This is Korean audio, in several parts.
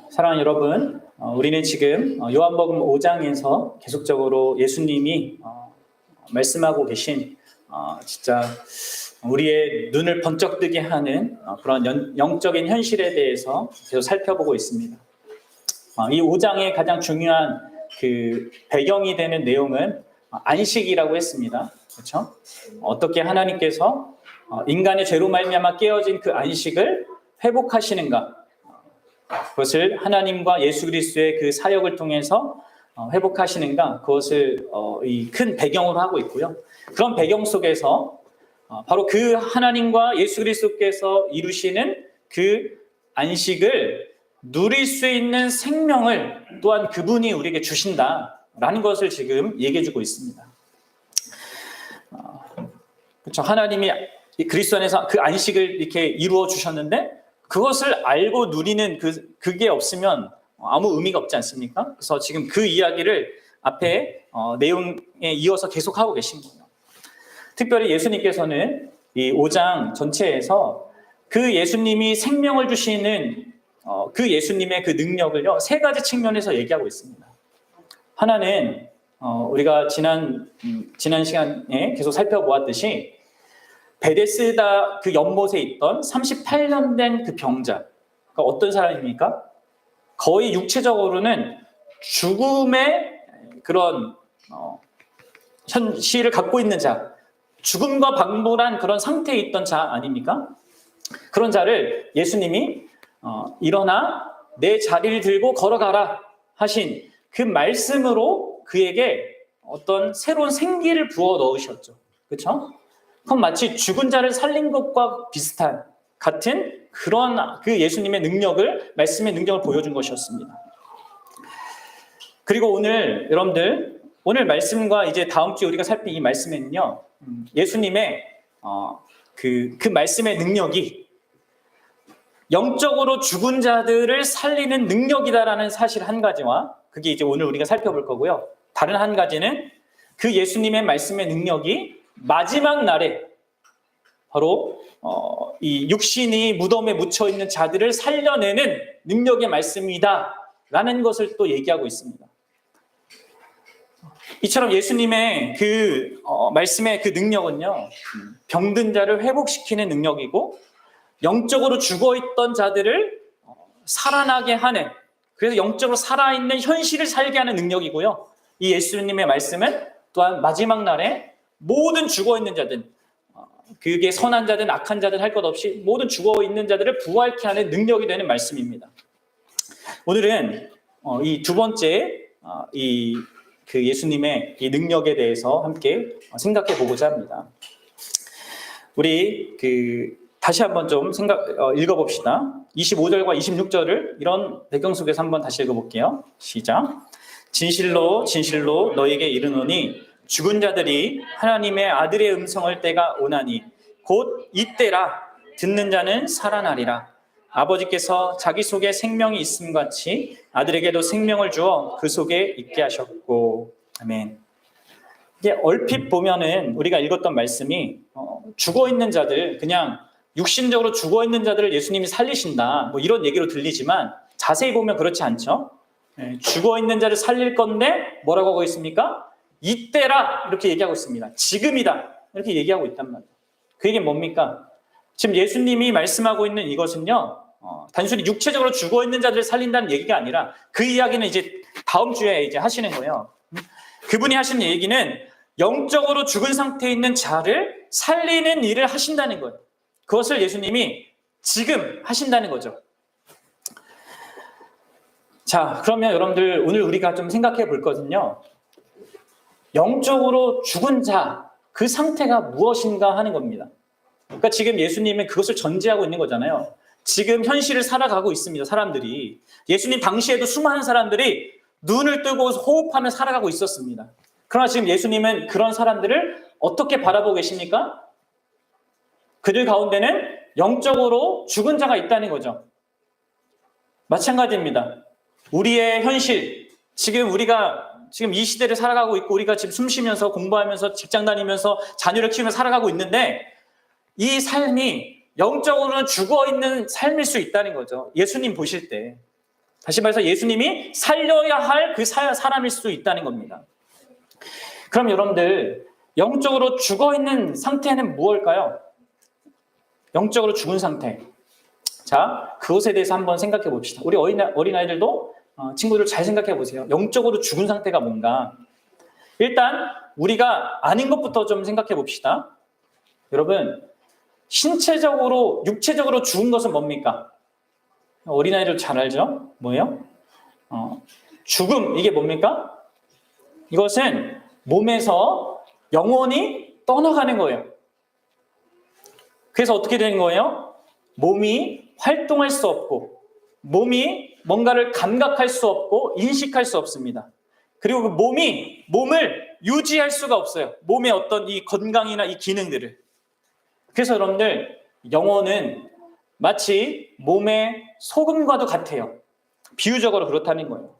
사랑하는 여러분, 우리는 지금 요한복음 5장에서 계속적으로 예수님이 말씀하고 계신 진짜 우리의 눈을 번쩍 뜨게 하는 그런 영적인 현실에 대해서 계속 살펴보고 있습니다. 이 5장의 가장 중요한 그 배경이 되는 내용은 안식이라고 했습니다. 그렇죠? 어떻게 하나님께서 인간의 죄로 말미암아 깨어진 그 안식을 회복하시는가? 그것을 하나님과 예수 그리스도의 그 사역을 통해서 회복하시는가? 그것을 이 큰 배경으로 하고 있고요. 그런 배경 속에서 바로 그 하나님과 예수 그리스도께서 이루시는 그 안식을 누릴 수 있는 생명을 또한 그분이 우리에게 주신다라는 것을 지금 얘기해주고 있습니다. 그렇죠? 하나님이 그리스도 안에서 그 안식을 이렇게 이루어 주셨는데 그것을 알고 누리는 그게 없으면 아무 의미가 없지 않습니까? 그래서 지금 그 이야기를 앞에 내용에 이어서 계속하고 계신 거예요. 특별히 예수님께서는 이 5장 전체에서 그 예수님이 생명을 주시는 그 예수님의 그 능력을요, 세 가지 측면에서 얘기하고 있습니다. 하나는 우리가 지난 시간에 계속 살펴보았듯이 베데스다 그 연못에 있던 38년 된 그 병자, 그러니까 어떤 사람입니까? 거의 육체적으로는 죽음의 그런 현실을 갖고 있는 자, 죽음과 방불한 그런 상태에 있던 자 아닙니까? 그런 자를 예수님이 일어나 내 자리를 들고 걸어가라 하신 그 말씀으로 그에게 어떤 새로운 생기를 부어 넣으셨죠. 그렇죠? 그건 마치 죽은 자를 살린 것과 비슷한 같은 그런 그 예수님의 능력을, 말씀의 능력을 보여준 것이었습니다. 그리고 오늘 여러분들, 오늘 말씀과 이제 다음 주에 우리가 살필 이 말씀에는요, 예수님의 그 말씀의 능력이 영적으로 죽은 자들을 살리는 능력이다라는 사실 한 가지와, 그게 이제 오늘 우리가 살펴볼 거고요. 다른 한 가지는 그 예수님의 말씀의 능력이 마지막 날에 바로 이 육신이 무덤에 묻혀 있는 자들을 살려내는 능력의 말씀이다라는 것을 또 얘기하고 있습니다. 이처럼 예수님의 그 말씀의 그 능력은요, 병든 자를 회복시키는 능력이고 영적으로 죽어있던 자들을 살아나게 하는, 그래서 영적으로 살아있는 현실을 살게 하는 능력이고요. 이 예수님의 말씀은 또한 마지막 날에 모든 죽어있는 자들, 그게 선한 자든 악한 자든 할 것 없이 모든 죽어있는 자들을 부활케 하는 능력이 되는 말씀입니다. 오늘은 이 두 번째 그 예수님의 이 능력에 대해서 함께 생각해 보고자 합니다. 우리 다시 한번 좀 읽어봅시다. 25절과 26절을 이런 배경 속에서 한번 다시 읽어볼게요. 시작. 진실로 진실로 너에게 이르노니 죽은 자들이 하나님의 아들의 음성을 때가 오나니 곧 이때라. 듣는 자는 살아나리라. 아버지께서 자기 속에 생명이 있음 같이 아들에게도 생명을 주어 그 속에 있게 하셨고. 아멘. 이게 얼핏 보면은 우리가 읽었던 말씀이 죽어있는 자들, 그냥 육신적으로 죽어있는 자들을 예수님이 살리신다, 뭐 이런 얘기로 들리지만 자세히 보면 그렇지 않죠. 죽어있는 자를 살릴 건데 뭐라고 하고 있습니까? 이때라 이렇게 얘기하고 있습니다. 지금이다 이렇게 얘기하고 있단 말이에요. 그 얘기는 뭡니까? 지금 예수님이 말씀하고 있는 이것은요, 단순히 육체적으로 죽어있는 자들을 살린다는 얘기가 아니라 그 이야기는 이제 다음 주에 이제 하시는 거예요. 그분이 하시는 얘기는 영적으로 죽은 상태에 있는 자를 살리는 일을 하신다는 거예요. 그것을 예수님이 지금 하신다는 거죠. 자, 그러면 여러분들 오늘 우리가 좀 생각해 볼 거거든요. 영적으로 죽은 자, 그 상태가 무엇인가 하는 겁니다. 그러니까 지금 예수님은 그것을 전제하고 있는 거잖아요. 지금 현실을 살아가고 있습니다. 사람들이. 예수님 당시에도 수많은 사람들이 눈을 뜨고 호흡하며 살아가고 있었습니다. 그러나 지금 예수님은 그런 사람들을 어떻게 바라보고 계십니까? 그들 가운데는 영적으로 죽은 자가 있다는 거죠. 마찬가지입니다. 우리의 현실, 지금 우리가 지금 이 시대를 살아가고 있고 우리가 지금 숨 쉬면서 공부하면서 직장 다니면서 자녀를 키우며 살아가고 있는데 이 삶이 영적으로는 죽어있는 삶일 수 있다는 거죠. 예수님 보실 때. 다시 말해서 예수님이 살려야 할 그 사람일 수 있다는 겁니다. 그럼 여러분들, 영적으로 죽어있는 상태는 무엇일까요? 영적으로 죽은 상태. 자, 그것에 대해서 한번 생각해 봅시다. 우리 어린아이들도 친구들 잘 생각해 보세요. 영적으로 죽은 상태가 뭔가. 일단 우리가 아는 것부터 좀 생각해 봅시다. 여러분, 신체적으로, 육체적으로 죽은 것은 뭡니까? 어린아이들 잘 알죠? 뭐예요? 죽음, 이게 뭡니까? 이것은 몸에서 영혼이 떠나가는 거예요. 그래서 어떻게 되는 거예요? 몸이 활동할 수 없고, 몸이 뭔가를 감각할 수 없고, 인식할 수 없습니다. 그리고 그 몸을 유지할 수가 없어요. 몸의 어떤 이 건강이나 이 기능들을. 그래서 여러분들, 영혼은 마치 몸의 소금과도 같아요. 비유적으로 그렇다는 거예요.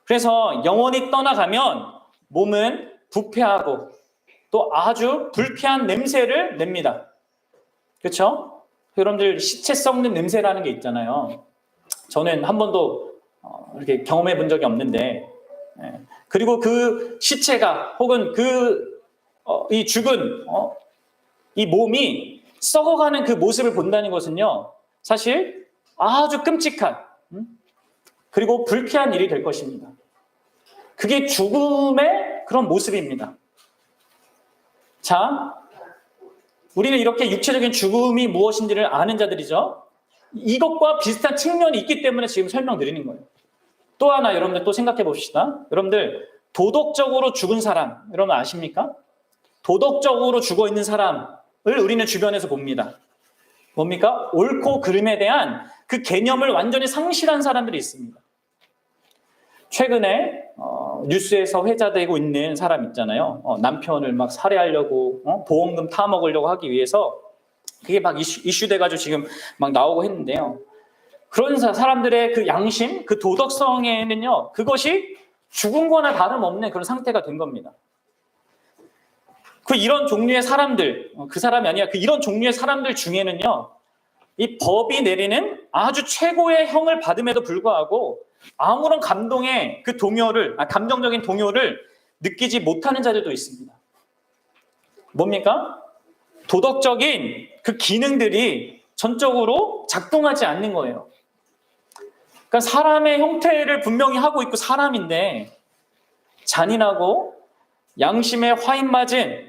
그래서 영혼이 떠나가면 몸은 부패하고 또 아주 불쾌한 냄새를 냅니다. 그렇죠? 여러분들 시체 썩는 냄새라는 게 있잖아요. 저는 한 번도 이렇게 경험해 본 적이 없는데, 그리고 그 시체가 혹은 이 죽은 이 몸이 썩어가는 그 모습을 본다는 것은요, 사실 아주 끔찍한 그리고 불쾌한 일이 될 것입니다. 그게 죽음의 그런 모습입니다. 자, 우리는 이렇게 육체적인 죽음이 무엇인지를 아는 자들이죠. 이것과 비슷한 측면이 있기 때문에 지금 설명드리는 거예요. 또 하나 여러분들 또 생각해 봅시다. 여러분들, 도덕적으로 죽은 사람, 여러분 아십니까? 도덕적으로 죽어 있는 사람을 우리는 주변에서 봅니다. 뭡니까? 옳고 그름에 대한 그 개념을 완전히 상실한 사람들이 있습니다. 최근에 뉴스에서 회자되고 있는 사람 있잖아요. 남편을 막 살해하려고, 보험금 타먹으려고 하기 위해서 그게 막 이슈돼가지고 지금 막 나오고 했는데요. 그런 사람들의 그 양심, 그 도덕성에는요, 그것이 죽은 거나 다름없는 그런 상태가 된 겁니다. 이런 종류의 사람들, 그 사람이 아니라 이런 종류의 사람들 중에는요, 이 법이 내리는 아주 최고의 형을 받음에도 불구하고 아무런 감동의 그 감정적인 동요를 느끼지 못하는 자들도 있습니다. 뭡니까? 도덕적인 그 기능들이 전적으로 작동하지 않는 거예요. 그러니까 사람의 형태를 분명히 하고 있고 사람인데 잔인하고 양심에 화인 맞은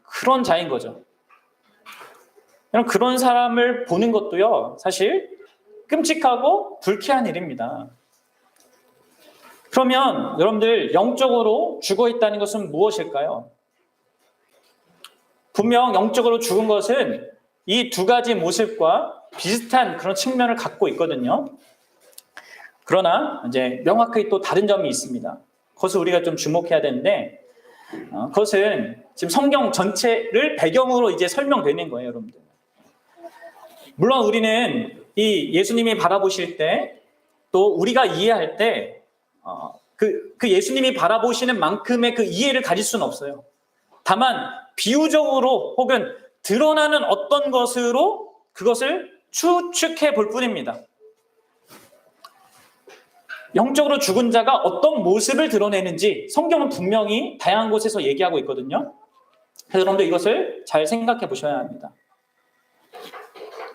그런 자인 거죠. 그런 사람을 보는 것도요, 사실 끔찍하고 불쾌한 일입니다. 그러면 여러분들, 영적으로 죽어 있다는 것은 무엇일까요? 분명 영적으로 죽은 것은 이 두 가지 모습과 비슷한 그런 측면을 갖고 있거든요. 그러나 이제 명확하게 또 다른 점이 있습니다. 그것을 우리가 좀 주목해야 되는데, 그것은 지금 성경 전체를 배경으로 이제 설명되는 거예요, 여러분들. 물론 우리는 이 예수님이 바라보실 때, 또 우리가 이해할 때, 그 예수님이 바라보시는 만큼의 그 이해를 가질 수는 없어요. 다만 비유적으로 혹은 드러나는 어떤 것으로 그것을 추측해 볼 뿐입니다. 영적으로 죽은 자가 어떤 모습을 드러내는지 성경은 분명히 다양한 곳에서 얘기하고 있거든요. 그래서 여러분들 이것을 잘 생각해 보셔야 합니다.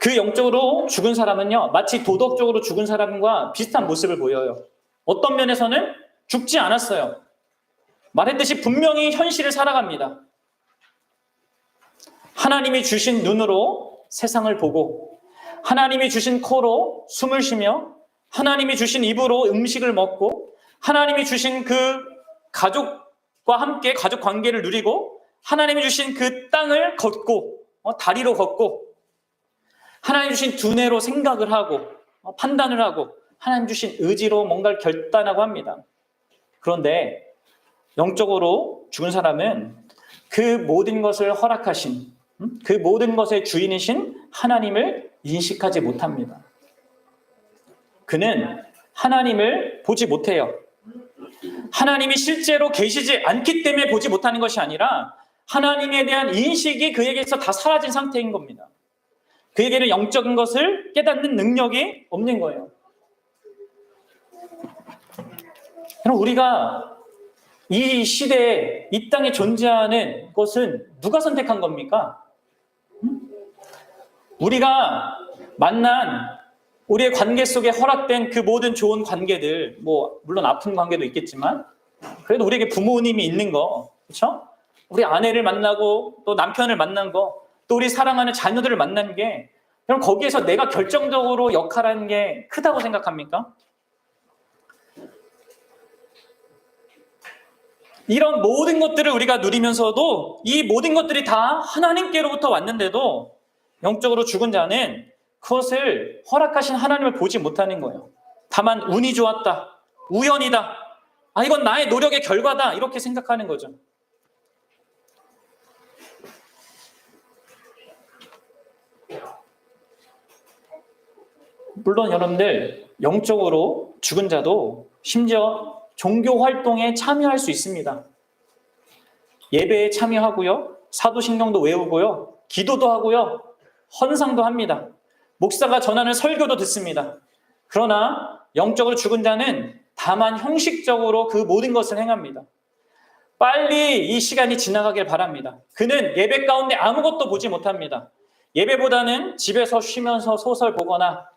그 영적으로 죽은 사람은요, 마치 도덕적으로 죽은 사람과 비슷한 모습을 보여요. 어떤 면에서는 죽지 않았어요. 말했듯이 분명히 현실을 살아갑니다. 하나님이 주신 눈으로 세상을 보고, 하나님이 주신 코로 숨을 쉬며, 하나님이 주신 입으로 음식을 먹고, 하나님이 주신 그 가족과 함께 가족 관계를 누리고, 하나님이 주신 그 땅을 걷고, 다리로 걷고, 하나님이 주신 두뇌로 생각을 하고, 판단을 하고, 하나님 주신 의지로 뭔가를 결단하고 합니다. 그런데 영적으로 죽은 사람은 그 모든 것을 허락하신, 그 모든 것의 주인이신 하나님을 인식하지 못합니다. 그는 하나님을 보지 못해요. 하나님이 실제로 계시지 않기 때문에 보지 못하는 것이 아니라 하나님에 대한 인식이 그에게서 다 사라진 상태인 겁니다. 그에게는 영적인 것을 깨닫는 능력이 없는 거예요. 그럼 우리가 이 시대에 이 땅에 존재하는 것은 누가 선택한 겁니까? 우리가 만난 우리의 관계 속에 허락된 그 모든 좋은 관계들, 뭐 물론 아픈 관계도 있겠지만 그래도 우리에게 부모님이 있는 거, 그렇죠? 우리 아내를 만나고 또 남편을 만난 거, 또 우리 사랑하는 자녀들을 만난 게, 그럼 거기에서 내가 결정적으로 역할하는 게 크다고 생각합니까? 이런 모든 것들을 우리가 누리면서도 이 모든 것들이 다 하나님께로부터 왔는데도 영적으로 죽은 자는 그것을 허락하신 하나님을 보지 못하는 거예요. 다만 운이 좋았다, 우연이다, 이건 나의 노력의 결과다, 이렇게 생각하는 거죠. 물론 여러분들 영적으로 죽은 자도 심지어 종교 활동에 참여할 수 있습니다. 예배에 참여하고요, 사도신경도 외우고요, 기도도 하고요, 헌상도 합니다. 목사가 전하는 설교도 듣습니다. 그러나 영적으로 죽은 자는 다만 형식적으로 그 모든 것을 행합니다. 빨리 이 시간이 지나가길 바랍니다. 그는 예배 가운데 아무것도 보지 못합니다. 예배보다는 집에서 쉬면서 소설 보거나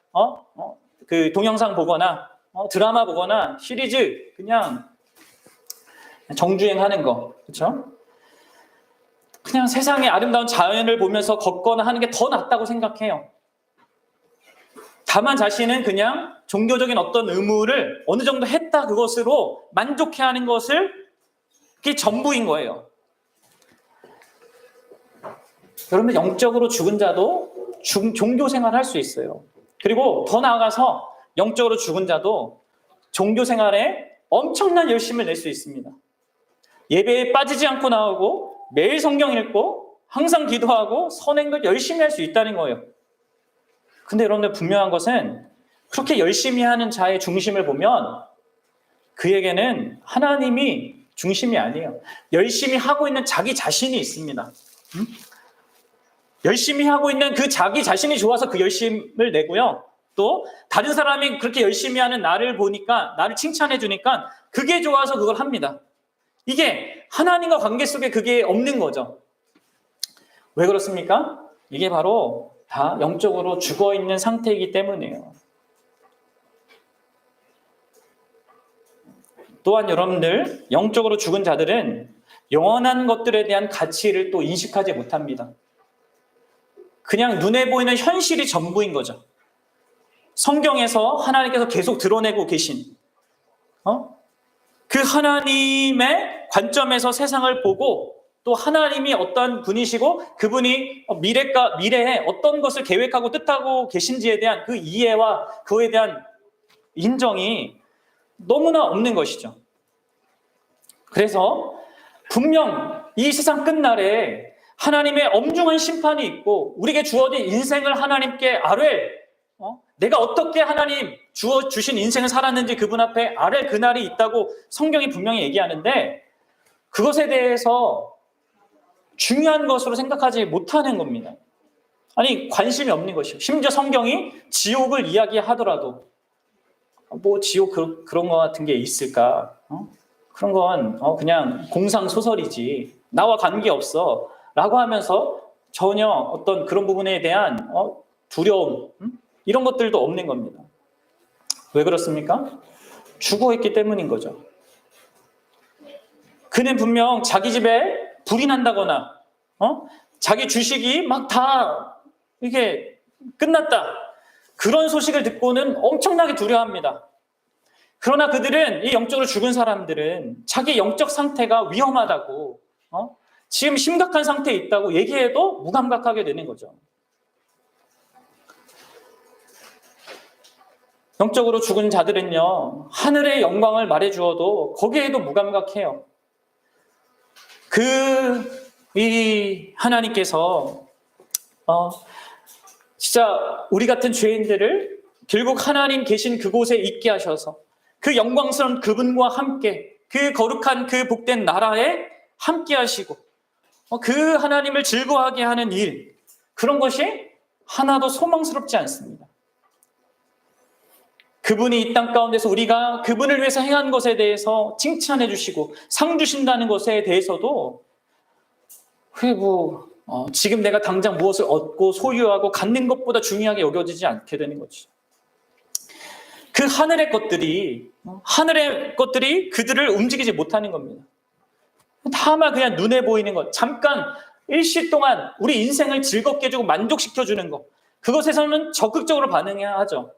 그 동영상 보거나 드라마 보거나 시리즈 그냥 정주행하는 거, 그렇죠? 그냥 세상의 아름다운 자연을 보면서 걷거나 하는 게 더 낫다고 생각해요. 다만 자신은 그냥 종교적인 어떤 의무를 어느 정도 했다, 그것으로 만족해하는 것을, 그게 전부인 거예요. 여러분, 영적으로 죽은 자도 종교 생활을 할 수 있어요. 그리고 더 나아가서 영적으로 죽은 자도 종교 생활에 엄청난 열심을 낼 수 있습니다. 예배에 빠지지 않고 나오고 매일 성경 읽고 항상 기도하고 선행도 열심히 할 수 있다는 거예요. 근데 여러분들 분명한 것은 그렇게 열심히 하는 자의 중심을 보면 그에게는 하나님이 중심이 아니에요. 열심히 하고 있는 자기 자신이 있습니다. 열심히 하고 있는 그 자기 자신이 좋아서 그 열심을 내고요. 또 다른 사람이 그렇게 열심히 하는 나를 보니까, 나를 칭찬해 주니까 그게 좋아서 그걸 합니다. 이게 하나님과 관계 속에 그게 없는 거죠. 왜 그렇습니까? 이게 바로 다 영적으로 죽어있는 상태이기 때문이에요. 또한 여러분들, 영적으로 죽은 자들은 영원한 것들에 대한 가치를 또 인식하지 못합니다. 그냥 눈에 보이는 현실이 전부인 거죠. 성경에서 하나님께서 계속 드러내고 계신 그 하나님의 관점에서 세상을 보고, 또 하나님이 어떤 분이시고 그분이 미래에 어떤 것을 계획하고 뜻하고 계신지에 대한 그 이해와 그에 대한 인정이 너무나 없는 것이죠. 그래서 분명 이 세상 끝날에 하나님의 엄중한 심판이 있고 우리에게 주어진 인생을 하나님께 아뢰, 내가 어떻게 하나님 주신 인생을 살았는지 그분 앞에 아뢰 그날이 있다고 성경이 분명히 얘기하는데, 그것에 대해서 중요한 것으로 생각하지 못하는 겁니다. 아니, 관심이 없는 것이요. 심지어 성경이 지옥을 이야기하더라도 뭐 지옥 그런 거 같은 게 있을까? 그런 건 그냥 공상소설이지, 나와 관계없어 라고 하면서 전혀 어떤 그런 부분에 대한 두려움, 이런 것들도 없는 겁니다. 왜 그렇습니까? 죽어있기 때문인 거죠. 그는 분명 자기 집에 불이 난다거나 자기 주식이 막 다 이게 끝났다, 그런 소식을 듣고는 엄청나게 두려워합니다. 그러나 그들은, 이 영적으로 죽은 사람들은 자기 영적 상태가 위험하다고, 지금 심각한 상태에 있다고 얘기해도 무감각하게 되는 거죠. 영적으로 죽은 자들은요, 하늘의 영광을 말해주어도 거기에도 무감각해요. 이 하나님께서 진짜 우리 같은 죄인들을 결국 하나님 계신 그곳에 있게 하셔서 그 영광스러운 그분과 함께 그 거룩한 그 복된 나라에 함께 하시고 그 하나님을 즐거워하게 하는 일, 그런 것이 하나도 소망스럽지 않습니다. 그분이 이 땅 가운데서 우리가 그분을 위해서 행한 것에 대해서 칭찬해 주시고 상 주신다는 것에 대해서도 지금 내가 당장 무엇을 얻고 소유하고 갖는 것보다 중요하게 여겨지지 않게 되는 거죠. 그 하늘의 것들이 그들을 움직이지 못하는 겁니다. 다만 그냥 눈에 보이는 것, 잠깐 일시 동안 우리 인생을 즐겁게 해주고 만족시켜주는 것, 그것에서는 적극적으로 반응해야 하죠.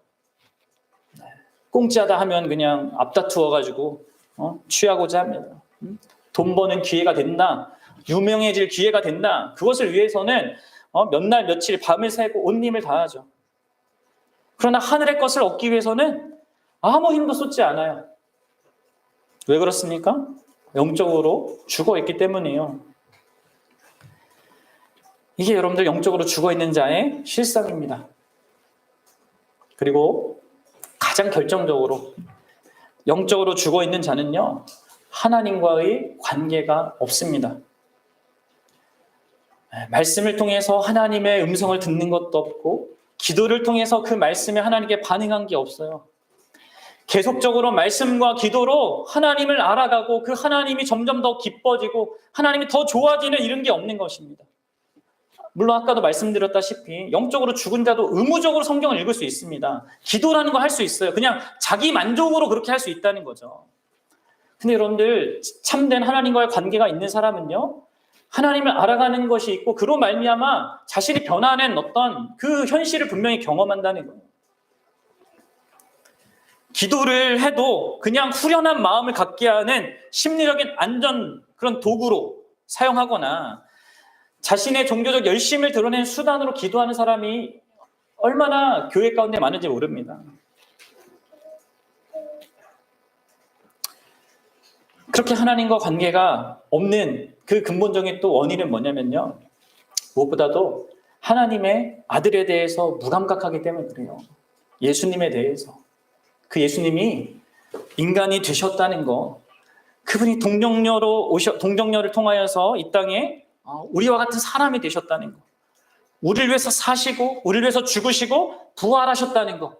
공짜다 하면 그냥 앞다투어가지고 취하고자 합니다. 돈 버는 기회가 된다, 유명해질 기회가 된다, 그것을 위해서는 몇 날 며칠 밤을 새고 온 힘을 다하죠. 그러나 하늘의 것을 얻기 위해서는 아무 힘도 쏟지 않아요. 왜 그렇습니까? 영적으로 죽어있기 때문이에요. 이게 여러분들 영적으로 죽어있는 자의 실상입니다. 그리고 가장 결정적으로 영적으로 죽어있는 자는요, 하나님과의 관계가 없습니다. 말씀을 통해서 하나님의 음성을 듣는 것도 없고, 기도를 통해서 그 말씀에 하나님께 반응한 게 없어요. 계속적으로 말씀과 기도로 하나님을 알아가고 그 하나님이 점점 더 기뻐지고 하나님이 더 좋아지는 이런 게 없는 것입니다. 물론 아까도 말씀드렸다시피 영적으로 죽은 자도 의무적으로 성경을 읽을 수 있습니다. 기도라는 거 할 수 있어요. 그냥 자기 만족으로 그렇게 할 수 있다는 거죠. 근데 여러분들, 참된 하나님과의 관계가 있는 사람은요, 하나님을 알아가는 것이 있고 그로 말미암아 자신이 변화하는 어떤 그 현실을 분명히 경험한다는 거예요. 기도를 해도 그냥 후련한 마음을 갖게 하는 심리적인 안전 그런 도구로 사용하거나 자신의 종교적 열심을 드러내는 수단으로 기도하는 사람이 얼마나 교회 가운데 많은지 모릅니다. 그렇게 하나님과 관계가 없는 그 근본적인 또 원인은 뭐냐면요, 무엇보다도 하나님의 아들에 대해서 무감각하기 때문에 그래요. 예수님에 대해서. 그 예수님이 인간이 되셨다는 거, 그분이 동정녀를 통하여서 이 땅에 우리와 같은 사람이 되셨다는 거, 우리를 위해서 사시고 우리를 위해서 죽으시고 부활하셨다는 거,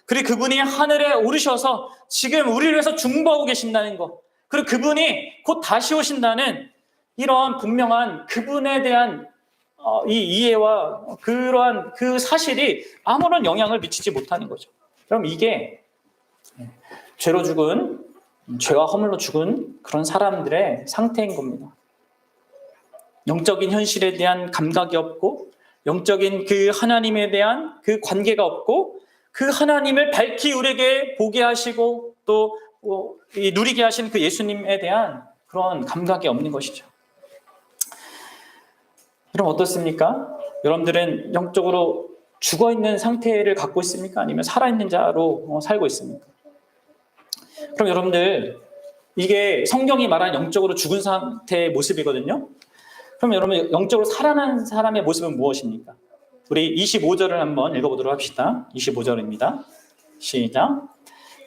그리고 그분이 하늘에 오르셔서 지금 우리를 위해서 중보하고 계신다는 거, 그리고 그분이 곧 다시 오신다는 이런 분명한 그분에 대한 이 이해와 그러한 그 사실이 아무런 영향을 미치지 못하는 거죠. 그럼 이게 죄와 허물로 죽은 그런 사람들의 상태인 겁니다. 영적인 현실에 대한 감각이 없고, 영적인 그 하나님에 대한 그 관계가 없고, 그 하나님을 밝히 우리에게 보게 하시고 또 누리게 하신 그 예수님에 대한 그런 감각이 없는 것이죠. 그럼 어떻습니까? 여러분들은 영적으로 죽어있는 상태를 갖고 있습니까? 아니면 살아있는 자로 살고 있습니까? 그럼 여러분들, 이게 성경이 말하는 영적으로 죽은 상태의 모습이거든요. 그럼 여러분, 영적으로 살아난 사람의 모습은 무엇입니까? 우리 25절을 한번 읽어보도록 합시다. 25절입니다. 시작.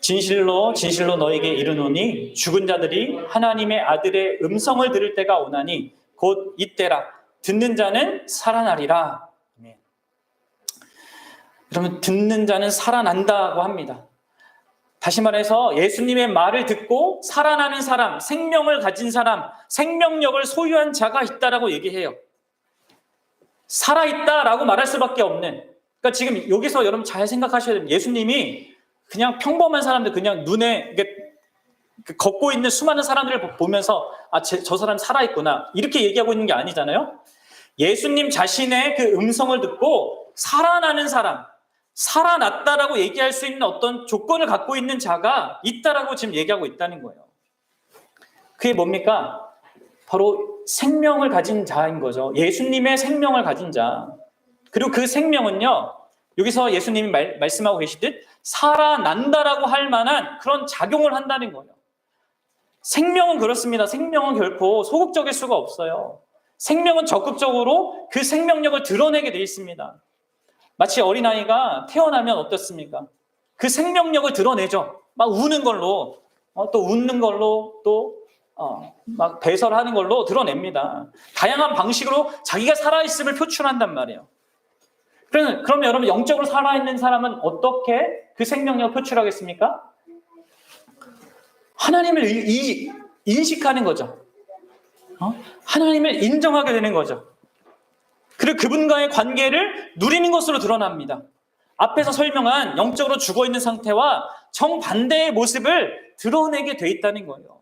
진실로 진실로 너에게 이르노니 죽은 자들이 하나님의 아들의 음성을 들을 때가 오나니 곧 이때라. 듣는 자는 살아나리라. 그러면 듣는 자는 살아난다고 합니다. 다시 말해서 예수님의 말을 듣고 살아나는 사람, 생명을 가진 사람, 생명력을 소유한 자가 있다라고 얘기해요. 살아있다라고 말할 수밖에 없는. 그러니까 지금 여기서 여러분 잘 생각하셔야 됩니다. 예수님이 그냥 평범한 사람들, 그냥 눈에 걷고 있는 수많은 사람들을 보면서 저 사람 살아있구나 이렇게 얘기하고 있는 게 아니잖아요. 예수님 자신의 그 음성을 듣고 살아나는 사람, 살아났다라고 얘기할 수 있는 어떤 조건을 갖고 있는 자가 있다라고 지금 얘기하고 있다는 거예요. 그게 뭡니까? 바로 생명을 가진 자인 거죠. 예수님의 생명을 가진 자. 그리고 그 생명은요, 여기서 예수님이 말씀하고 계시듯 살아난다라고 할 만한 그런 작용을 한다는 거예요. 생명은 그렇습니다. 생명은 결코 소극적일 수가 없어요. 생명은 적극적으로 그 생명력을 드러내게 돼 있습니다. 마치 어린아이가 태어나면 어떻습니까? 그 생명력을 드러내죠. 막 우는 걸로, 또 웃는 걸로, 또 막 배설하는 걸로 드러냅니다. 다양한 방식으로 자기가 살아있음을 표출한단 말이에요. 그러면 여러분 영적으로 살아있는 사람은 어떻게 그 생명력을 표출하겠습니까? 하나님을 인식하는 거죠. 하나님을 인정하게 되는 거죠. 그리고 그분과의 관계를 누리는 것으로 드러납니다. 앞에서 설명한 영적으로 죽어있는 상태와 정반대의 모습을 드러내게 돼 있다는 거예요.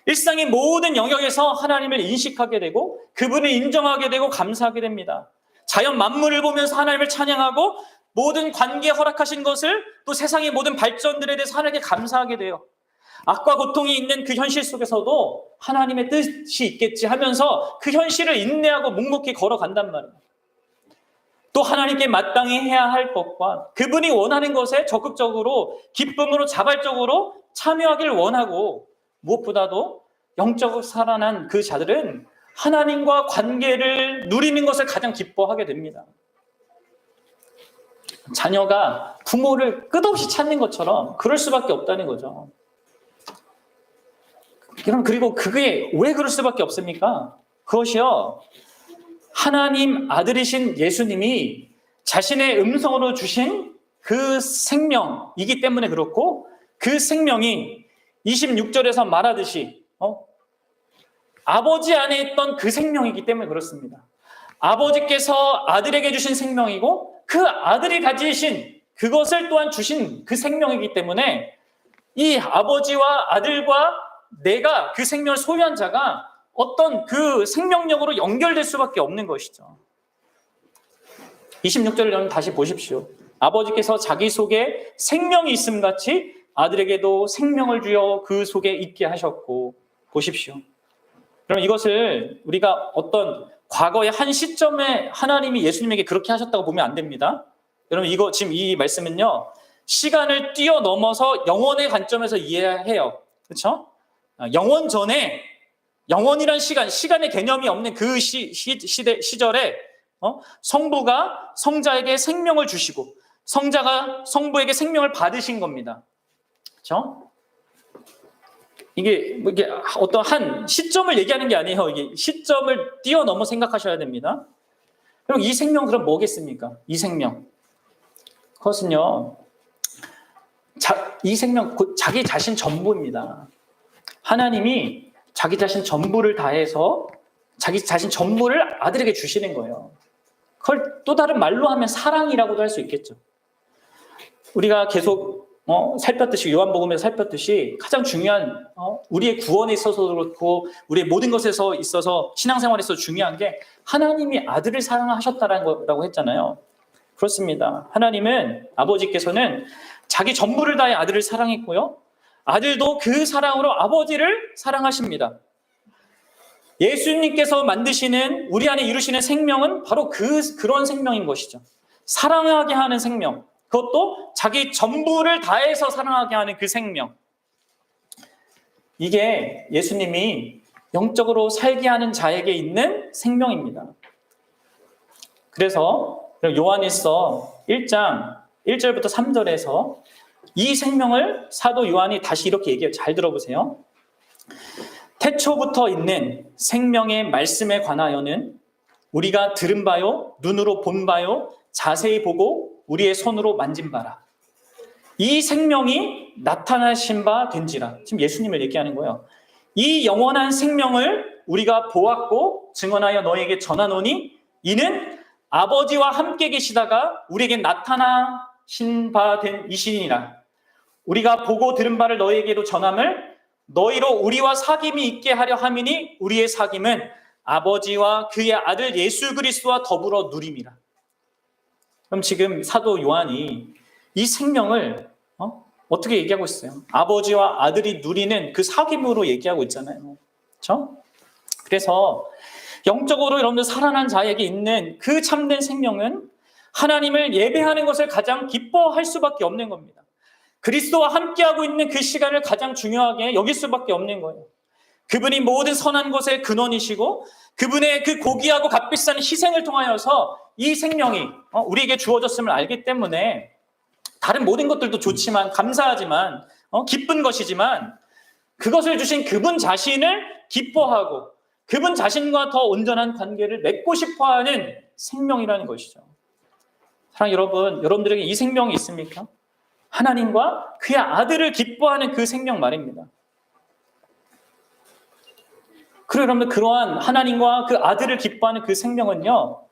일상의 모든 영역에서 하나님을 인식하게 되고 그분을 인정하게 되고 감사하게 됩니다. 자연 만물을 보면서 하나님을 찬양하고 모든 관계에 허락하신 것을 또 세상의 모든 발전들에 대해서 하나님께 감사하게 돼요. 악과 고통이 있는 그 현실 속에서도 하나님의 뜻이 있겠지 하면서 그 현실을 인내하고 묵묵히 걸어간단 말이에요. 또 하나님께 마땅히 해야 할 것과 그분이 원하는 것에 적극적으로 기쁨으로 자발적으로 참여하기를 원하고 무엇보다도 영적으로 살아난 그 자들은 하나님과 관계를 누리는 것을 가장 기뻐하게 됩니다. 자녀가 부모를 끝없이 찾는 것처럼 그럴 수밖에 없다는 거죠. 그리고 그게 왜 그럴 수밖에 없습니까? 그것이요, 하나님 아들이신 예수님이 자신의 음성으로 주신 그 생명이기 때문에 그렇고, 그 생명이 26절에서 말하듯이 아버지 안에 있던 그 생명이기 때문에 그렇습니다. 아버지께서 아들에게 주신 생명이고 그 아들이 가지신 그것을 또한 주신 그 생명이기 때문에 이 아버지와 아들과 내가 그 생명을 소유한 자가 어떤 그 생명력으로 연결될 수밖에 없는 것이죠. 26절을 여러분 다시 보십시오. 아버지께서 자기 속에 생명이 있음 같이 아들에게도 생명을 주어 그 속에 있게 하셨고, 보십시오. 그럼 이것을 우리가 어떤 과거의 한 시점에 하나님이 예수님에게 그렇게 하셨다고 보면 안 됩니다. 여러분 이거 지금 이 말씀은요, 시간을 뛰어넘어서 영원의 관점에서 이해해요. 그렇죠? 영원 전에, 영원이란 시간의 개념이 없는 그 시절에 성부가 성자에게 생명을 주시고 성자가 성부에게 생명을 받으신 겁니다. 그렇죠? 이게 어떤 한 시점을 얘기하는 게 아니에요. 이게 시점을 뛰어넘어 생각하셔야 됩니다. 그럼 이 생명 그럼 뭐겠습니까? 이 생명. 그것은요, 이 생명 곧 자기 자신 전부입니다. 하나님이 자기 자신 전부를 다해서 자기 자신 전부를 아들에게 주시는 거예요. 그걸 또 다른 말로 하면 사랑이라고도 할 수 있겠죠. 우리가 계속 살폈듯이, 요한복음에서 살폈듯이 가장 중요한 우리의 구원에 있어서도 그렇고 우리의 모든 것에서 있어서 신앙생활에서 중요한 게 하나님이 아들을 사랑하셨다는 거라고 했잖아요. 그렇습니다. 하나님은, 아버지께서는 자기 전부를 다해 아들을 사랑했고요, 아들도 그 사랑으로 아버지를 사랑하십니다. 예수님께서 만드시는, 우리 안에 이루시는 생명은 바로 그런 생명인 것이죠. 사랑하게 하는 생명, 그것도 자기 전부를 다해서 사랑하게 하는 그 생명. 이게 예수님이 영적으로 살게 하는 자에게 있는 생명입니다. 그래서 요한일서 1장 1절부터 3절에서 이 생명을 사도 요한이 다시 이렇게 얘기해요. 잘 들어보세요. 태초부터 있는 생명의 말씀에 관하여는 우리가 들은 바요, 눈으로 본 바요, 자세히 보고 우리의 손으로 만진 바라. 이 생명이 나타나신 바 된지라. 지금 예수님을 얘기하는 거예요. 이 영원한 생명을 우리가 보았고 증언하여 너에게 전하노니 이는 아버지와 함께 계시다가 우리에게 나타나신 바 된 이시니라. 우리가 보고 들은 바를 너에게도 전함을 너희로 우리와 사귐이 있게 하려 함이니 우리의 사귐은 아버지와 그의 아들 예수 그리스도와 더불어 누림이라. 그럼 지금 사도 요한이 이 생명을 어떻게 얘기하고 있어요? 아버지와 아들이 누리는 그 사귐으로 얘기하고 있잖아요. 그렇죠? 그래서 영적으로 여러분들 살아난 자에게 있는 그 참된 생명은 하나님을 예배하는 것을 가장 기뻐할 수밖에 없는 겁니다. 그리스도와 함께하고 있는 그 시간을 가장 중요하게 여길 수밖에 없는 거예요. 그분이 모든 선한 것의 근원이시고 그분의 그 고귀하고 값비싼 희생을 통하여서 이 생명이 우리에게 주어졌음을 알기 때문에 다른 모든 것들도 좋지만, 감사하지만, 기쁜 것이지만 그것을 주신 그분 자신을 기뻐하고 그분 자신과 더 온전한 관계를 맺고 싶어하는 생명이라는 것이죠. 사랑 여러분, 여러분들에게 이 생명이 있습니까? 하나님과 그의 아들을 기뻐하는 그 생명 말입니다. 그리고 여러분들, 그러한 하나님과 그 아들을 기뻐하는 그 생명은요,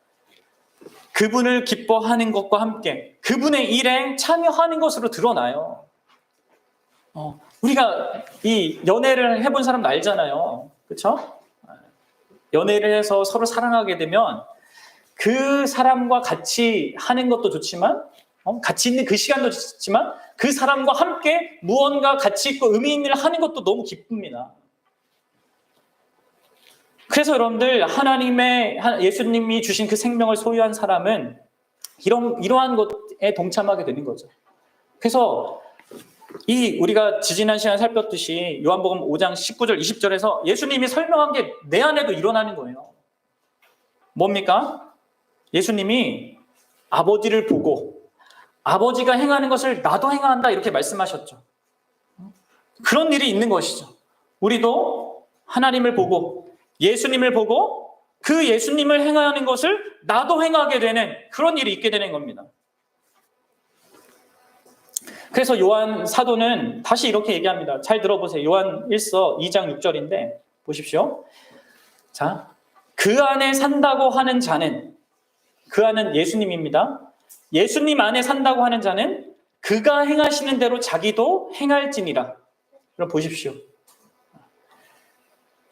그분을 기뻐하는 것과 함께 그분의 일에 참여하는 것으로 드러나요. 우리가 이 연애를 해본 사람도 알잖아요. 그렇죠? 연애를 해서 서로 사랑하게 되면 그 사람과 같이 하는 것도 좋지만, 같이 있는 그 시간도 좋지만, 그 사람과 함께 무언가 가치 있고 의미 있는 일을 하는 것도 너무 기쁩니다. 그래서 여러분들, 예수님이 주신 그 생명을 소유한 사람은 이러한 것에 동참하게 되는 거죠. 그래서 우리가 지지난 시간에 살폈듯이 요한복음 5장 19절 20절에서 예수님이 설명한 게 내 안에도 일어나는 거예요. 뭡니까? 예수님이 아버지를 보고 아버지가 행하는 것을 나도 행한다 이렇게 말씀하셨죠. 그런 일이 있는 것이죠. 우리도 하나님을 보고 예수님을 보고 그 예수님을 행하는 것을 나도 행하게 되는 그런 일이 있게 되는 겁니다. 그래서 요한 사도는 다시 이렇게 얘기합니다. 잘 들어보세요. 요한 1서 2장 6절인데 보십시오. 자, 그 안에 산다고 하는 자는, 그 안은 예수님입니다. 예수님 안에 산다고 하는 자는 그가 행하시는 대로 자기도 행할지니라. 그럼 보십시오.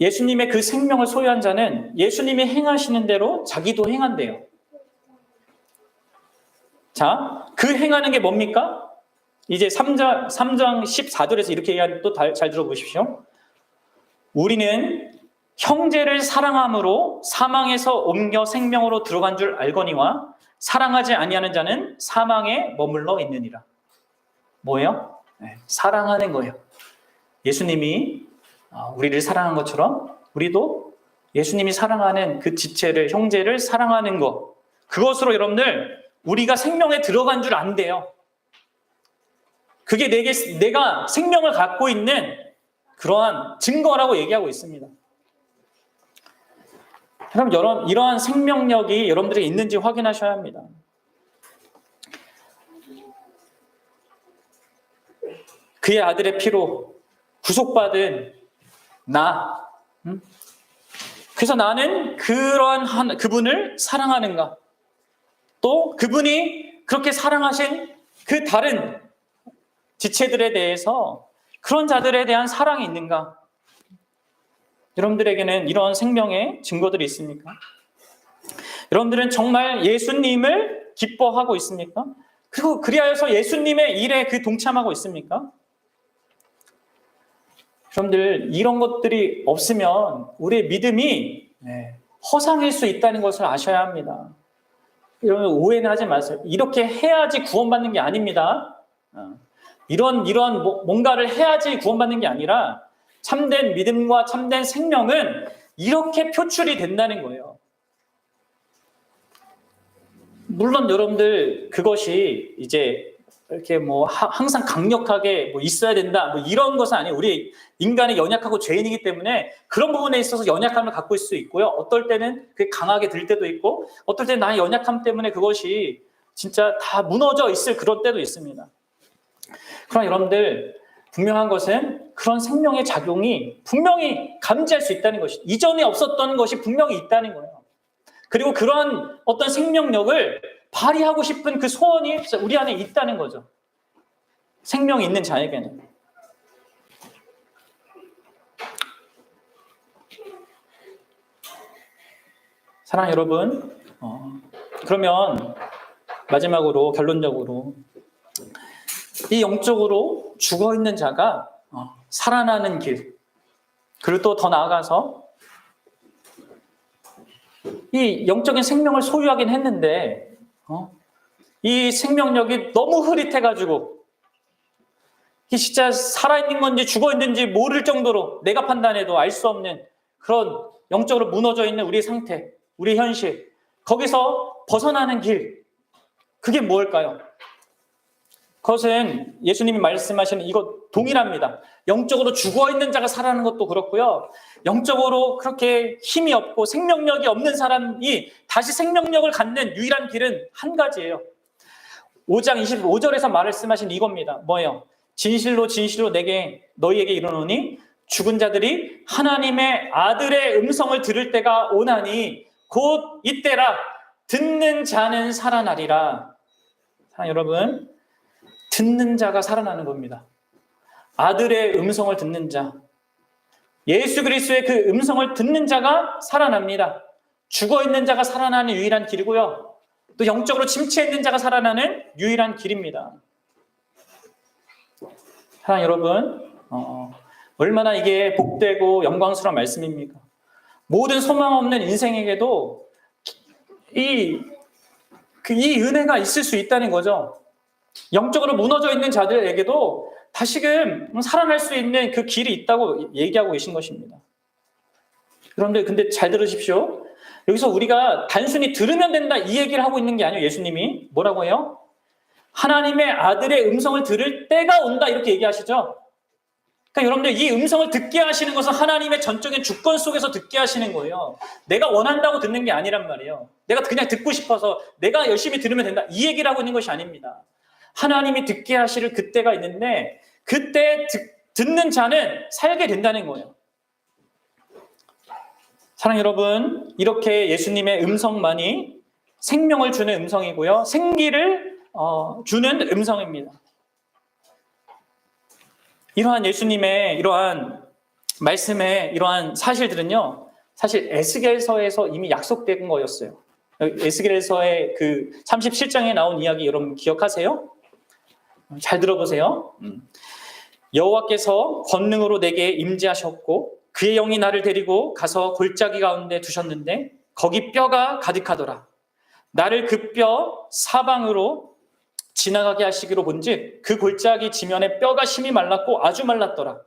예수님의 그 생명을 소유한 자는 예수님이 행하시는 대로 자기도 행한대요. 자, 그 행하는 게 뭡니까? 이제 3장 14절에서 이렇게 얘기하는 또 잘 들어보십시오. 우리는 형제를 사랑함으로 사망에서 옮겨 생명으로 들어간 줄 알거니와 사랑하지 아니하는 자는 사망에 머물러 있느니라. 뭐예요? 사랑하는 거예요. 예수님이 우리를 사랑한 것처럼 우리도 예수님이 사랑하는 그 지체를, 형제를 사랑하는 것, 그것으로 여러분들 우리가 생명에 들어간 줄 안대요. 그게 내가 생명을 갖고 있는 그러한 증거라고 얘기하고 있습니다. 그럼 이러한 생명력이 여러분들에게 있는지 확인하셔야 합니다. 그의 아들의 피로 구속받은 나. 그래서 나는 그러한 그분을 사랑하는가? 또 그분이 그렇게 사랑하신 그 다른 지체들에 대해서 그런 자들에 대한 사랑이 있는가? 여러분들에게는 이런 생명의 증거들이 있습니까? 여러분들은 정말 예수님을 기뻐하고 있습니까? 그리고 그리하여서 예수님의 일에 동참하고 있습니까? 여러분들, 이런 것들이 없으면 우리의 믿음이 허상일 수 있다는 것을 아셔야 합니다. 여러분, 오해는 하지 마세요. 이렇게 해야지 구원받는 게 아닙니다. 이런 뭔가를 해야지 구원받는 게 아니라 참된 믿음과 참된 생명은 이렇게 표출이 된다는 거예요. 물론 여러분들, 그것이 이제 이렇게 항상 강력하게 있어야 된다 이런 것은 아니에요. 우리 인간이 연약하고 죄인이기 때문에 그런 부분에 있어서 연약함을 갖고 있을 수 있고요. 어떨 때는 그게 강하게 들 때도 있고, 어떨 때는 나의 연약함 때문에 그것이 진짜 다 무너져 있을 그런 때도 있습니다. 그러나 여러분들, 분명한 것은 그런 생명의 작용이 분명히 감지할 수 있다는 것이, 이전에 없었던 것이 분명히 있다는 거예요. 그리고 그런 어떤 생명력을 발휘하고 싶은 그 소원이 우리 안에 있다는 거죠. 생명이 있는 자에게는. 사랑 여러분, 그러면 마지막으로 결론적으로 이 영적으로 죽어있는 자가 살아나는 길, 그리고 또 더 나아가서 이 영적인 생명을 소유하긴 했는데 이 생명력이 너무 흐릿해가지고 이게 진짜 살아있는 건지 죽어있는지 모를 정도로 내가 판단해도 알 수 없는 그런 영적으로 무너져 있는 우리의 상태, 우리의 현실, 거기서 벗어나는 길, 그게 뭘까요? 그것은 예수님이 말씀하시는 이거 동일합니다. 영적으로 죽어있는 자가 살아나는 것도 그렇고요. 영적으로 그렇게 힘이 없고 생명력이 없는 사람이 다시 생명력을 갖는 유일한 길은 한 가지예요. 5장 25절에서 말씀하신 이겁니다. 뭐예요? 진실로 진실로 너희에게 이르노니 죽은 자들이 하나님의 아들의 음성을 들을 때가 오나니 곧 이때라. 듣는 자는 살아나리라. 여러분, 듣는 자가 살아나는 겁니다. 아들의 음성을 듣는 자, 예수 그리스도의 그 음성을 듣는 자가 살아납니다. 죽어있는 자가 살아나는 유일한 길이고요, 또 영적으로 침체있는 자가 살아나는 유일한 길입니다. 사랑하는 여러분, 얼마나 이게 복되고 영광스러운 말씀입니까? 모든 소망 없는 인생에게도 이 은혜가 있을 수 있다는 거죠. 영적으로 무너져 있는 자들에게도 다시금 살아날 수 있는 그 길이 있다고 얘기하고 계신 것입니다. 여러분들, 근데 잘 들으십시오. 여기서 우리가 단순히 들으면 된다 이 얘기를 하고 있는 게 아니에요. 예수님이 뭐라고 해요? 하나님의 아들의 음성을 들을 때가 온다 이렇게 얘기하시죠. 그러니까 여러분들, 이 음성을 듣게 하시는 것은 하나님의 전적인 주권 속에서 듣게 하시는 거예요. 내가 원한다고 듣는 게 아니란 말이에요. 내가 그냥 듣고 싶어서 내가 열심히 들으면 된다 이 얘기를 하고 있는 것이 아닙니다. 하나님이 듣게 하실 그때가 있는데 그때 듣는 자는 살게 된다는 거예요. 사랑하는 여러분, 이렇게 예수님의 음성만이 생명을 주는 음성이고요, 생기를 주는 음성입니다. 이러한 예수님의 이러한 말씀의 이러한 사실들은요, 사실 에스겔서에서 이미 약속된 거였어요. 에스겔서의 그 37장에 나온 이야기 여러분 기억하세요? 잘 들어보세요. 여호와께서 권능으로 내게 임재하셨고 그의 영이 나를 데리고 가서 골짜기 가운데 두셨는데 거기 뼈가 가득하더라. 나를 그 뼈 사방으로 지나가게 하시기로 본즉 그 골짜기 지면에 뼈가 심히 말랐고 아주 말랐더라.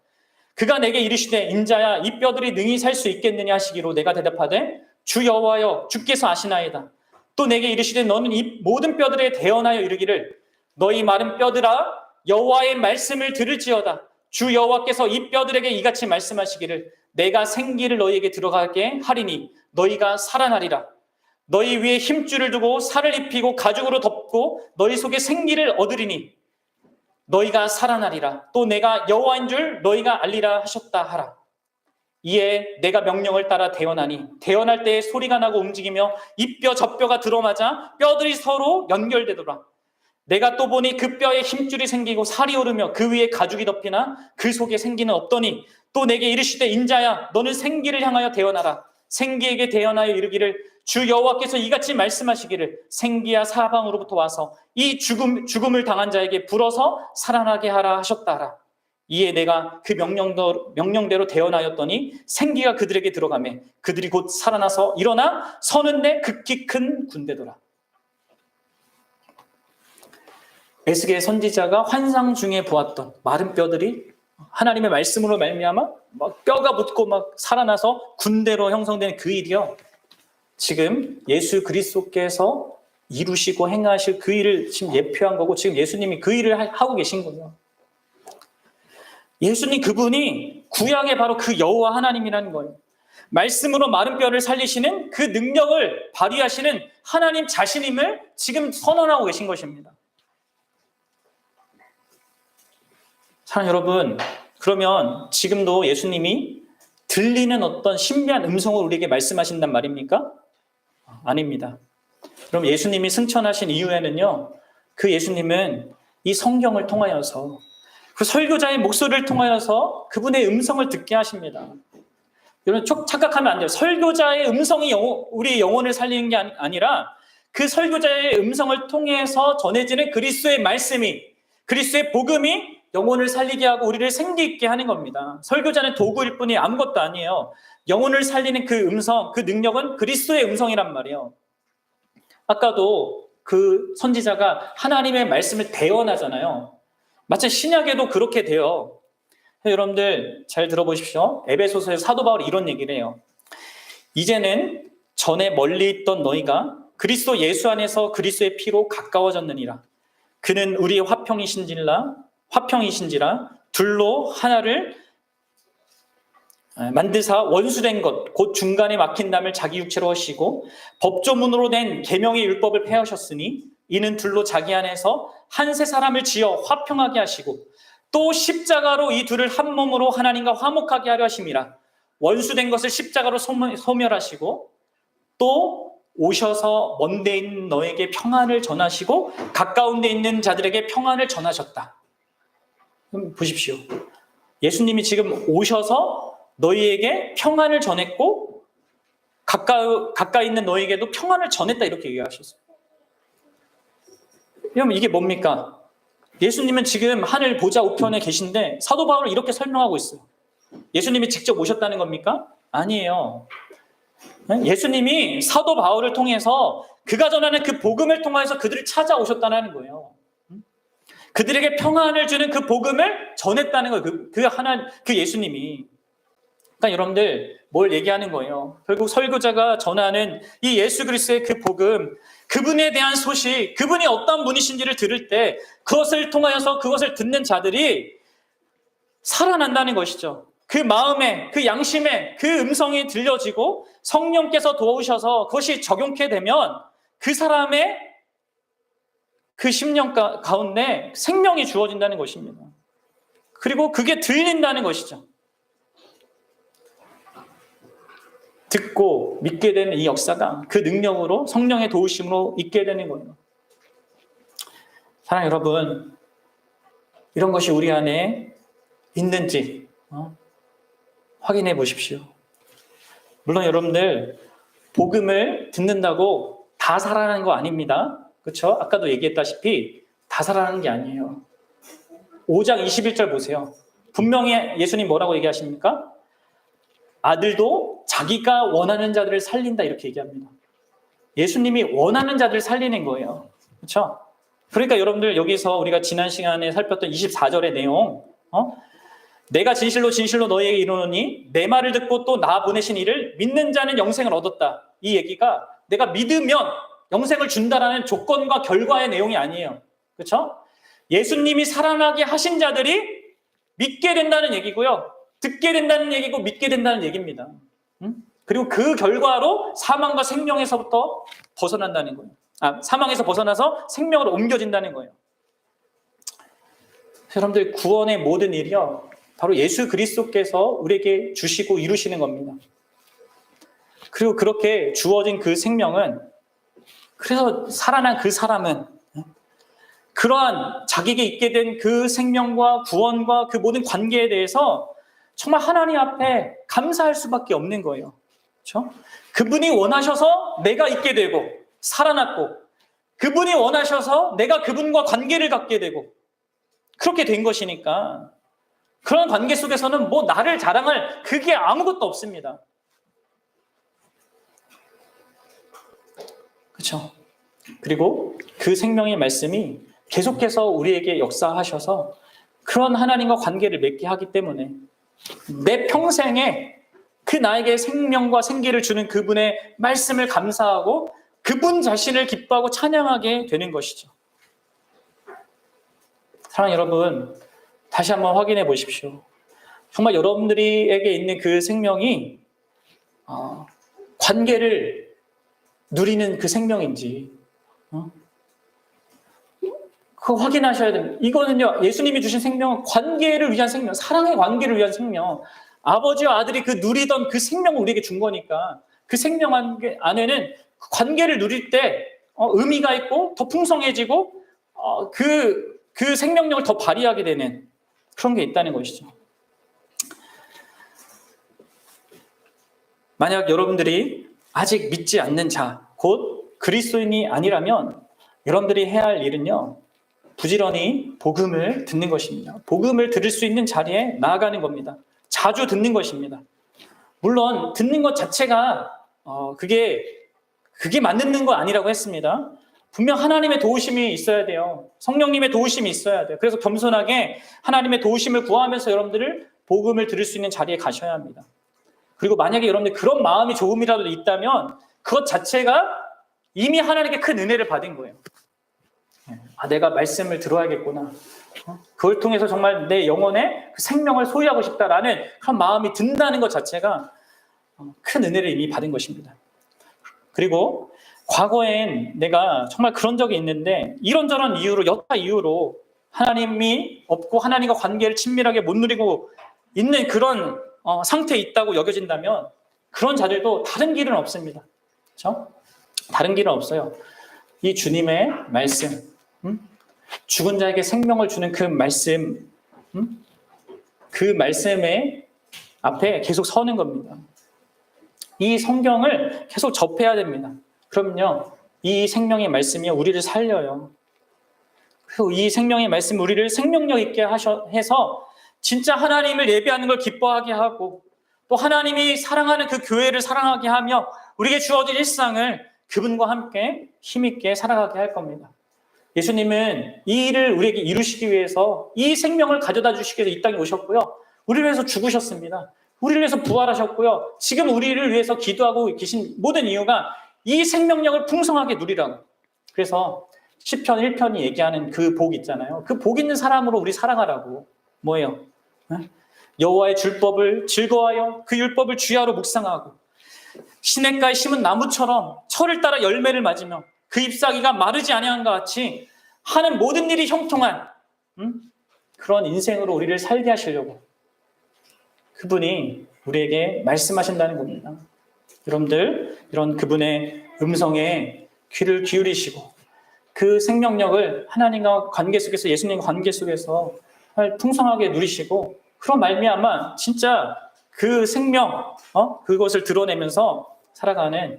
그가 내게 이르시되 인자야 이 뼈들이 능히 살 수 있겠느냐 하시기로 내가 대답하되 주 여호와여 주께서 아시나이다. 또 내게 이르시되 너는 이 모든 뼈들에 대언하여 이르기를 너희 마른 뼈들아 여호와의 말씀을 들을지어다. 주 여호와께서 이 뼈들에게 이같이 말씀하시기를 내가 생기를 너희에게 들어가게 하리니 너희가 살아나리라. 너희 위에 힘줄을 두고 살을 입히고 가죽으로 덮고 너희 속에 생기를 얻으리니 너희가 살아나리라. 또 내가 여호와인 줄 너희가 알리라 하셨다 하라. 이에 내가 명령을 따라 대언하니 대언할 때에 소리가 나고 움직이며 이 뼈 저 뼈가 들어맞아 뼈들이 서로 연결되더라. 내가 또 보니 그 뼈에 힘줄이 생기고 살이 오르며 그 위에 가죽이 덮이나 그 속에 생기는 없더니 또 내게 이르시되 인자야 너는 생기를 향하여 대언하라. 생기에게 대언하여 이르기를 주 여호와께서 이같이 말씀하시기를 생기야 사방으로부터 와서 이 죽음을 당한 자에게 불어서 살아나게 하라 하셨다라. 이에 내가 그 명령대로 대언하였더니 생기가 그들에게 들어가매 그들이 곧 살아나서 일어나 서는데 극히 큰 군대더라. 에스겔 선지자가 환상 중에 보았던 마른 뼈들이 하나님의 말씀으로 말미암아 막 뼈가 붙고 막 살아나서 군대로 형성되는 그 일이요, 지금 예수 그리스도께서 이루시고 행하실 그 일을 지금 예표한 거고 지금 예수님이 그 일을 하고 계신 거예요. 예수님 그분이 구약의 바로 그 여호와 하나님이라는 거예요. 말씀으로 마른 뼈를 살리시는 그 능력을 발휘하시는 하나님 자신임을 지금 선언하고 계신 것입니다. 사랑하는 여러분, 그러면 지금도 예수님이 들리는 어떤 신비한 음성을 우리에게 말씀하신단 말입니까? 아닙니다. 그럼 예수님이 승천하신 이후에는요, 그 예수님은 이 성경을 통하여서 그 설교자의 목소리를 통하여서 그분의 음성을 듣게 하십니다. 여러분 착각하면 안 돼요. 설교자의 음성이 우리의 영혼을 살리는 게 아니라 그 설교자의 음성을 통해서 전해지는 그리스도의 말씀이, 그리스도의 복음이 영혼을 살리게 하고 우리를 생기 있게 하는 겁니다. 설교자는 도구일 뿐이 아무것도 아니에요. 영혼을 살리는 그 음성, 그 능력은 그리스도의 음성이란 말이에요. 아까도 그 선지자가 하나님의 말씀을 대언하잖아요. 마치 신약에도 그렇게 돼요. 여러분들 잘 들어보십시오. 에베소서의 사도 바울이 이런 얘기를 해요. 이제는 전에 멀리 있던 너희가 그리스도 예수 안에서 그리스도의 피로 가까워졌느니라. 그는 우리의 화평이신지라 둘로 하나를 만드사 원수된 것 곧 중간에 막힌 담을 자기 육체로 하시고 법조문으로 된 계명의 율법을 폐하셨으니 이는 둘로 자기 안에서 한 세 사람을 지어 화평하게 하시고 또 십자가로 이 둘을 한 몸으로 하나님과 화목하게 하려 하심이라. 원수된 것을 십자가로 소멸하시고 또 오셔서 먼 데 있는 너에게 평안을 전하시고 가까운 데 있는 자들에게 평안을 전하셨다. 그럼 보십시오. 예수님이 지금 오셔서 너희에게 평안을 전했고 가까이 있는 너희에게도 평안을 전했다 이렇게 얘기하셨어요. 그럼 이게 뭡니까? 예수님은 지금 하늘 보좌 우편에 계신데 사도 바울은 이렇게 설명하고 있어요. 예수님이 직접 오셨다는 겁니까? 아니에요. 예수님이 사도 바울을 통해서 그가 전하는 그 복음을 통해서 그들을 찾아오셨다는 거예요. 그들에게 평안을 주는 그 복음을 전했다는 거예요. 그 예수님이. 그러니까 여러분들 뭘 얘기하는 거예요? 결국 설교자가 전하는 이 예수 그리스도의 그 복음, 그분에 대한 소식, 그분이 어떤 분이신지를 들을 때 그것을 통하여서 그것을 듣는 자들이 살아난다는 것이죠. 그 마음에, 그 양심에 그 음성이 들려지고 성령께서 도우셔서 그것이 적용케 되면 그 사람의 그 심령 가운데 생명이 주어진다는 것입니다. 그리고 그게 들린다는 것이죠. 듣고 믿게 되는 이 역사가 그 능력으로 성령의 도우심으로 있게 되는 거예요. 사랑하는 여러분, 이런 것이 우리 안에 있는지 확인해 보십시오. 물론 여러분들 복음을 듣는다고 다 살아나는 거 아닙니다. 그렇죠? 아까도 얘기했다시피 다 살아나는 게 아니에요. 5장 21절 보세요. 분명히 예수님 뭐라고 얘기하십니까? 아들도 자기가 원하는 자들을 살린다 이렇게 얘기합니다. 예수님이 원하는 자들을 살리는 거예요. 그렇죠? 그러니까 여러분들 여기서 우리가 지난 시간에 살폈던 24절의 내용, 내가 진실로 진실로 너희에게 이르노니 내 말을 듣고 또 나 보내신 이를 믿는 자는 영생을 얻었다. 이 얘기가 내가 믿으면 영생을 준다라는 조건과 결과의 내용이 아니에요. 그렇죠? 예수님이 살아나게 하신 자들이 믿게 된다는 얘기고요. 듣게 된다는 얘기고 믿게 된다는 얘기입니다. 그리고 그 결과로 사망과 생명에서부터 벗어난다는 거예요. 사망에서 벗어나서 생명으로 옮겨진다는 거예요. 여러분들 구원의 모든 일이요. 바로 예수 그리스도께서 우리에게 주시고 이루시는 겁니다. 그리고 그렇게 주어진 그 생명은 그래서 살아난 그 사람은 그러한 자기에게 있게 된 그 생명과 구원과 그 모든 관계에 대해서 정말 하나님 앞에 감사할 수밖에 없는 거예요. 그렇죠? 그분이 원하셔서 내가 있게 되고 살아났고 그분이 원하셔서 내가 그분과 관계를 갖게 되고 그렇게 된 것이니까 그런 관계 속에서는 뭐 나를 자랑할 그게 아무것도 없습니다. 그렇죠? 그리고 그 생명의 말씀이 계속해서 우리에게 역사하셔서 그런 하나님과 관계를 맺게 하기 때문에 내 평생에 그 나에게 생명과 생기를 주는 그분의 말씀을 감사하고 그분 자신을 기뻐하고 찬양하게 되는 것이죠. 사랑하는 여러분, 다시 한번 확인해 보십시오. 정말 여러분들에게 있는 그 생명이 관계를 누리는 그 생명인지 그거 확인하셔야 됩니다. 이거는요, 예수님이 주신 생명은 관계를 위한 생명, 사랑의 관계를 위한 생명. 아버지와 아들이 그 누리던 그 생명을 우리에게 준 거니까 그 생명 안에는 관계를 누릴 때 의미가 있고 더 풍성해지고 그 생명력을 더 발휘하게 되는 그런 게 있다는 것이죠. 만약 여러분들이 아직 믿지 않는 자, 곧 그리스도인이 아니라면 여러분들이 해야 할 일은요, 부지런히 복음을 듣는 것입니다. 복음을 들을 수 있는 자리에 나아가는 겁니다. 자주 듣는 것입니다. 물론 듣는 것 자체가 그게 맞는 거 아니라고 했습니다. 분명 하나님의 도우심이 있어야 돼요. 성령님의 도우심이 있어야 돼요. 그래서 겸손하게 하나님의 도우심을 구하면서 여러분들을 복음을 들을 수 있는 자리에 가셔야 합니다. 그리고 만약에 여러분들 그런 마음이 조금이라도 있다면 그것 자체가 이미 하나님께 큰 은혜를 받은 거예요. 내가 말씀을 들어야겠구나. 그걸 통해서 정말 내 영혼의 그 생명을 소유하고 싶다라는 그런 마음이 든다는 것 자체가 큰 은혜를 이미 받은 것입니다. 그리고 과거엔 내가 정말 그런 적이 있는데 이런저런 이유로 여타 이유로 하나님이 없고 하나님과 관계를 친밀하게 못 누리고 있는 그런 상태에 있다고 여겨진다면 그런 자들도 다른 길은 없습니다. 그렇죠? 다른 길은 없어요. 이 주님의 말씀, 죽은 자에게 생명을 주는 그 말씀, 그 말씀의 앞에 계속 서는 겁니다. 이 성경을 계속 접해야 됩니다. 그럼요, 이 생명의 말씀이 우리를 살려요. 그리고 이 생명의 말씀이 우리를 생명력 있게 해서 진짜 하나님을 예배하는 걸 기뻐하게 하고 또 하나님이 사랑하는 그 교회를 사랑하게 하며 우리에게 주어진 일상을 그분과 함께 힘있게 살아가게 할 겁니다. 예수님은 이 일을 우리에게 이루시기 위해서 이 생명을 가져다 주시기 위해서 이 땅에 오셨고요. 우리를 위해서 죽으셨습니다. 우리를 위해서 부활하셨고요. 지금 우리를 위해서 기도하고 계신 모든 이유가 이 생명력을 풍성하게 누리라고. 그래서 시편 1편이 얘기하는 그 복 있잖아요. 그 복 있는 사람으로 우리 살아가라고. 뭐예요? 여호와의 율법을 즐거워하여 그 율법을 주야로 묵상하고 시냇가에 심은 나무처럼 철을 따라 열매를 맞으며 그 잎사귀가 마르지 아니한 것 같이 하는 모든 일이 형통한 그런 인생으로 우리를 살게 하시려고 그분이 우리에게 말씀하신다는 겁니다. 여러분들 이런 그분의 음성에 귀를 기울이시고 그 생명력을 하나님과 관계 속에서 예수님과 관계 속에서 풍성하게 누리시고 그런 말미암아 진짜 그 생명 그것을 드러내면서 살아가는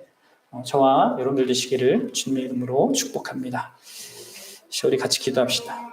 저와 여러분들 되시기를 주님의 이름으로 축복합니다. 우리 같이 기도합시다.